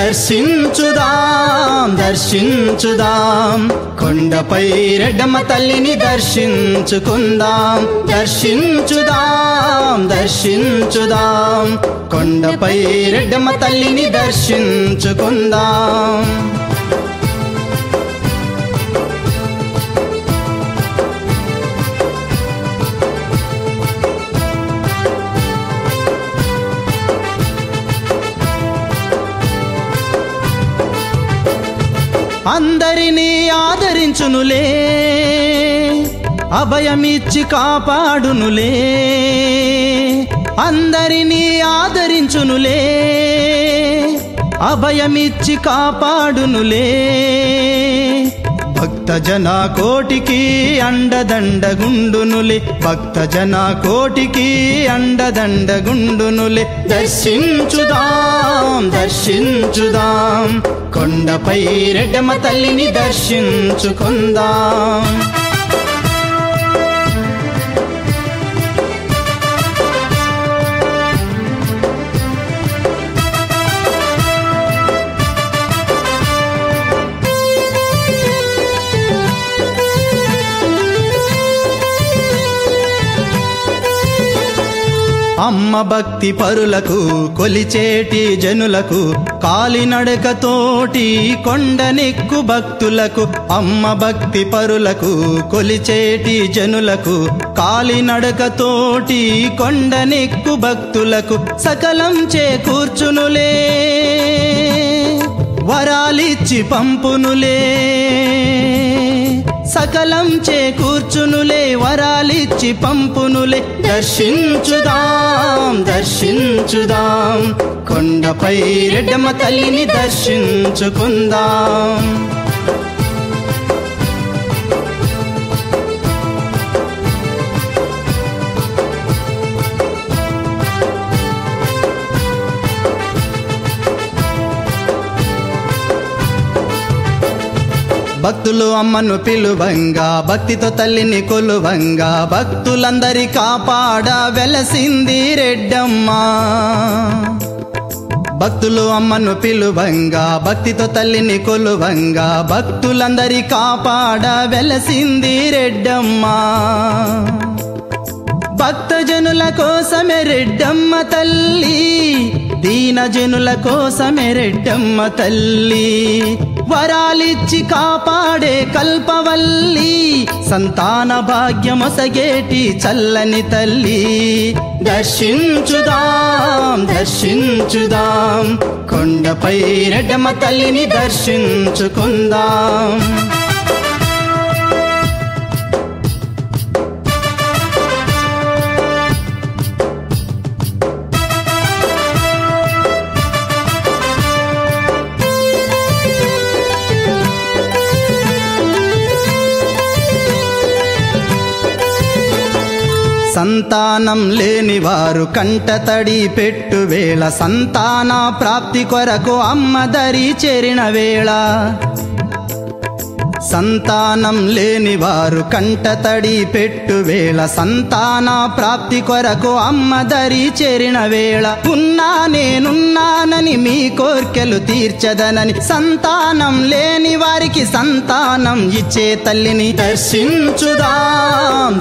దర్శించుదాం దర్శించుదాం కొండపై రెడ్డమ్మ తల్లిని దర్శించుకుందాం దర్శించుదాం దర్శించుదాం కొండపై రెడ్డమ్మ తల్లిని దర్శించుకుందాం అందరినీ ఆదరించునులే అభయమిచ్చి కాపాడునులే అందరినీ ఆదరించునులే అభయమిచ్చి కాపాడునులే భక్తజన కోటికి అండదండగుండునులే భక్తజన కోటికి అండదండగుండునులే దర్శించుదాం దర్శించుదాం కొండపై రెడ్డమ్మ తల్లిని దర్శించుకుందాం అమ్మ భక్తి పరులకు కొలిచేటి జనులకు కాలినడకతోటి కొండనెక్కు భక్తులకు అమ్మ భక్తి పరులకు కొలిచేటి జనులకు కాలినడకతోటి కొండనెక్కు భక్తులకు సకలం చేకూర్చునులే వరాలిచ్చి పంపునులే సకలం చేకూర్చునులే వరాలిచ్చి పంపునులే దర్శించుదాం దర్శించుదాం కొండపై రెడ్డమ్మ తల్లిని దర్శించుకుందాం భక్తులు అమ్మను పిలువంగా భక్తితో తల్లిని కొలువంగా భక్తులందరి కాపాడ వెలసింది రెడ్డమ్మ భక్తులు అమ్మను పిలువంగా భక్తితో తల్లిని కొలువంగా భక్తులందరి కాపాడ వెలసింది రెడ్డమ్మ భక్తజనుల కోసమే రెడ్డమ్మ తల్లి దీనజనుల కోసమే రెడ్డమ్మ తల్లి వరాలిచ్చి కాపాడే కల్పవల్లి సంతాన భాగ్యమొసగేటి చల్లని తల్లి దర్శించుదాం దర్శించుదాం కొండపై రెడ్డమ్మ తల్లిని దర్శించుకుందాం సంతానం లేని వారు కంటతడి పెట్టు వేళ సంతాన ప్రాప్తి కొరకు అమ్మ దరి చేరిన వేళ సంతానం లేని వారు కంటతడి పెట్టు వేళ సంతాన ప్రాప్తి కొరకు అమ్మ దరి చేరిన వేళ ఉన్నా నేనున్నానని మీ కోర్కెలు తీర్చదనని సంతానం లేని వారికి సంతానం ఇచ్చే తల్లిని దర్శించుదాం